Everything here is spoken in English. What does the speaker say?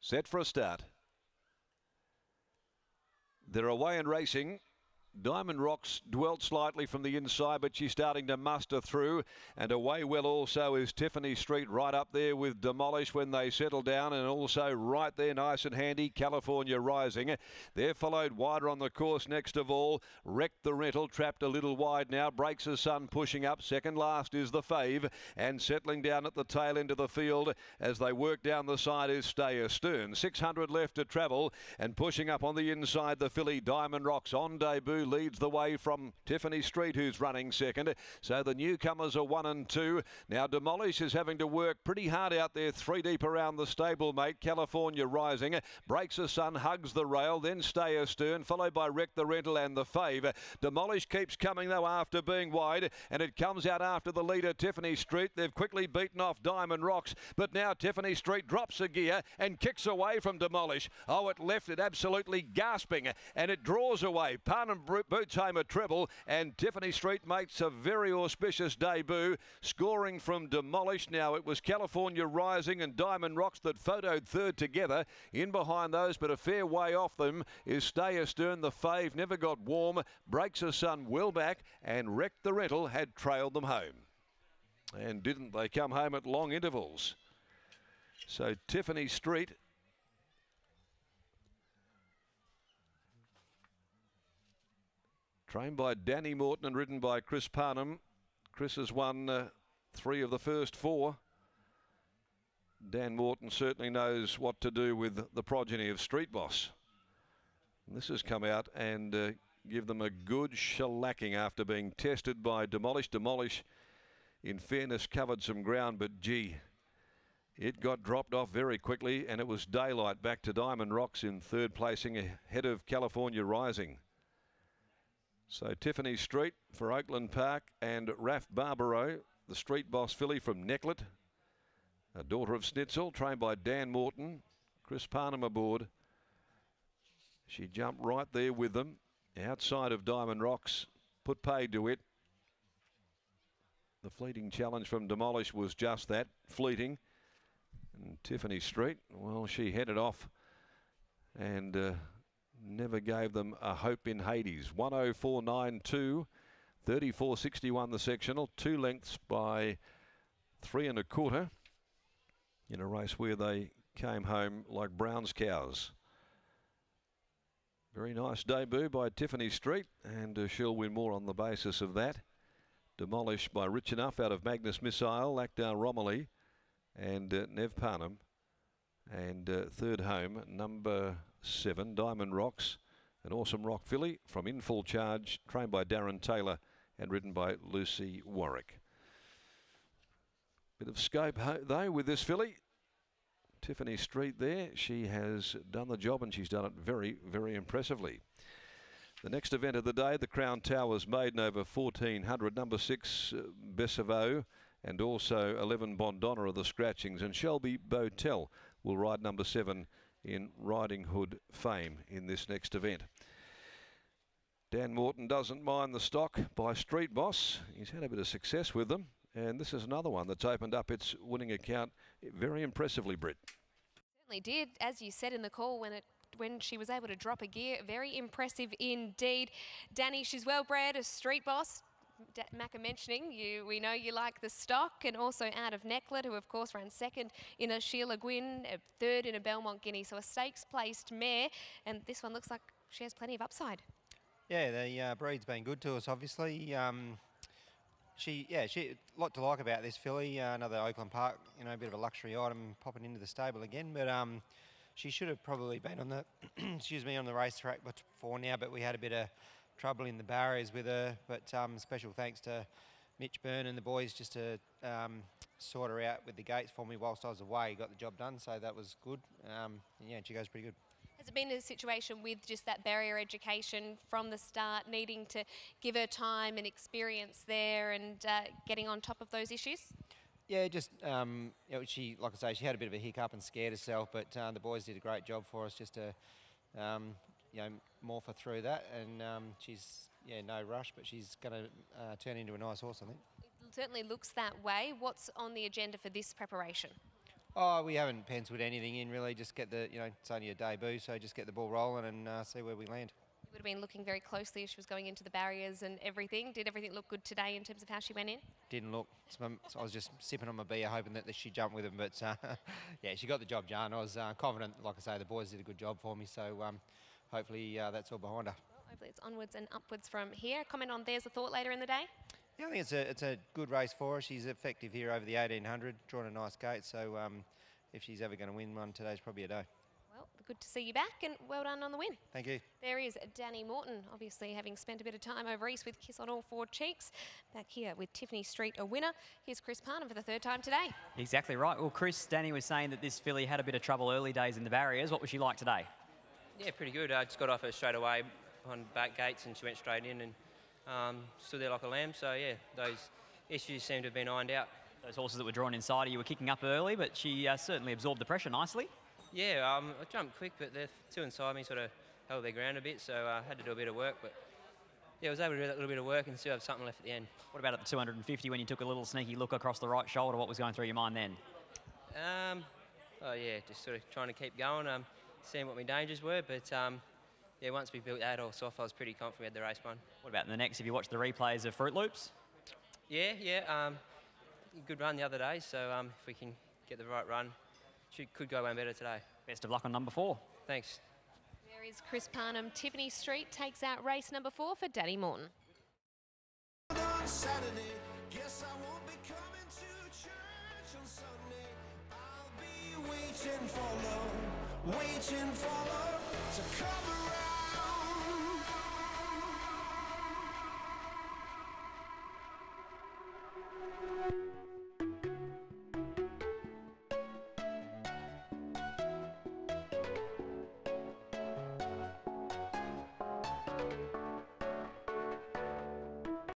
Set for a start. They're away and racing. Diamond Rocks dwelt slightly from the inside, but she's starting to muster through. And away well also is Tiffany Street, right up there with Demolish when they settle down. And also right there, nice and handy, California Rising. They're followed wider on the course next of all. Wrecked the Rental, trapped a little wide now. Breaks the Sun pushing up. Second last is the Fave. And settling down at the tail end of the field as they work down the side is Stay Astern. 600 left to travel. And pushing up on the inside, the filly Diamond Rocks on debut leads the way from Tiffany Street, who's running second. So the newcomers are 1 and 2. Now Demolish is having to work pretty hard out there, 3 deep around the stablemate. California Rising breaks the Sun, hugs the rail, then Stay Astern, followed by Wreck the Rental and the Fave. Demolish keeps coming though after being wide, and it comes out after the leader Tiffany Street. They've quickly beaten off Diamond Rocks, but now Tiffany Street drops a gear and kicks away from Demolish. Oh, it left it absolutely gasping, and it draws away. Parnham boots home a treble, and Tiffany Street makes a very auspicious debut, scoring from Demolish. Now it was California Rising and Diamond Rocks that photoed third together. In behind those, but a fair way off them, is Stay Astern. The Fave never got warm, breaks the Sun well back, and Wrecked the Rental had trailed them home. And didn't they come home at long intervals? So Tiffany Street trained by Danny Morton and ridden by Chris Parnham. Chris has won 3 of the first 4. Dan Morton certainly knows what to do with the progeny of Street Boss. And this has come out and give them a good shellacking after being tested by Demolish. Demolish, in fairness, covered some ground, but gee, it got dropped off very quickly, and it was daylight back to Diamond Rocks in third placing ahead of California Rising. So Tiffany Street for Oakland Park and Raf Barbaro, the Street Boss filly from Necklet, a daughter of Snitzel, trained by Dan Morton. Chris Parnham aboard. She jumped right there with them, outside of Diamond Rocks, put paid to it. The fleeting challenge from Demolish was just that, fleeting. And Tiffany Street, well, she headed off and never gave them a hope in Hades. 104.92, 34.61 the sectional, 2 lengths by 3 1/4 in a race where they came home like Brown's cows. Very nice debut by Tiffany Street, and she'll win more on the basis of that. Demolished by Rich Enough out of Magnus Missile, Lacdar Romilly and Nev Parnham. And third home, number 7, Diamond Rocks, an Awesome Rock filly from In Full Charge, trained by Darren Taylor and ridden by Lucy Warwick. Bit of scope though with this filly. Tiffany Street there, she has done the job and she's done it very, very impressively. The next event of the day, the Crown Towers maiden over 1400, number 6 Bessavo, and also 11 Bondonna are the scratchings, and Shelby Botel will ride number 7 in Riding Hood fame in this next event. Dan Morton doesn't mind the stock by Street Boss. He's had a bit of success with them, and this is another one that's opened up its winning account very impressively, Britt. Certainly did, as you said in the call when she was able to drop a gear. Very impressive indeed. Danny, she's well bred, a Street Boss. Macca mentioning we know you like the stock, and also out of Necklet, who of course ran second in a Sheila Gwynn, third in a Belmont Guinea, so a stakes placed mare, and this one looks like she has plenty of upside. Yeah, the breed's been good to us, obviously. She a lot to like about this filly. Another Oakland Park, a bit of a luxury item popping into the stable again, but she should have probably been on the on the racetrack before now, but we had a bit of trouble in the barriers with her. But special thanks to Mitch Byrne and the boys just to sort her out with the gates for me whilst I was away. Got the job done, so that was good. Yeah, she goes pretty good. Has it been a situation with just that barrier education from the start, needing to give her time and experience there and getting on top of those issues? Yeah, just, she, like I say, she had a bit of a hiccup and scared herself, but the boys did a great job for us just to, morph her through that. And she's, no rush, but she's going to turn into a nice horse, I think. It certainly looks that way. What's on the agenda for this preparation? Oh, we haven't penciled anything in really. Just get the, it's only a debut, so just get the ball rolling and see where we land. You would have been looking very closely as she was going into the barriers and everything. Did everything look good today in terms of how she went in? Didn't look. So I was just sipping on my beer, hoping that she jumped with them. But yeah, she got the job done. I was confident. Like I say, the boys did a good job for me. So hopefully that's all behind her. Well, hopefully it's onwards and upwards from here. Comment on There's a Thought later in the day? Yeah, I think it's a good race for her. She's effective here over the 1800, drawn a nice gate. So if she's ever going to win one, today's probably a day. Well, good to see you back, and well done on the win. Thank you. There is Danny Morton, obviously having spent a bit of time over east with Kiss on All Four Cheeks. Back here with Tiffany Street, a winner. Here's Chris Parnham for the third time today. Exactly right. Well, Chris, Danny was saying that this filly had a bit of trouble early days in the barriers. What was she like today? Yeah, pretty good. I just got off her straight away on back gates and she went straight in and stood there like a lamb. So, yeah, those issues seem to have been ironed out. Those horses that were drawn inside, you were kicking up early, but she certainly absorbed the pressure nicely. Yeah, I jumped quick, but the two inside me sort of held their ground a bit, so I had to do a bit of work. But, yeah, I was able to do that little bit of work and still have something left at the end. What about at the 250 when you took a little sneaky look across the right shoulder? What was going through your mind then? Oh, yeah, just sort of trying to keep going, seeing what my dangers were. But, yeah, once we built that horse off, I was pretty confident we had the race won. What about in the next, if you watch the replays of Fruit Loops? Yeah, good run the other day, so if we can get the right run, could go one better today. Best of luck on number 4. Thanks. There is Chris Parnham. Tiffany Street takes out race number 4 for Danny Morton. On Saturday, guess I won't be coming to church on Sunday. I'll be waiting for love to come around.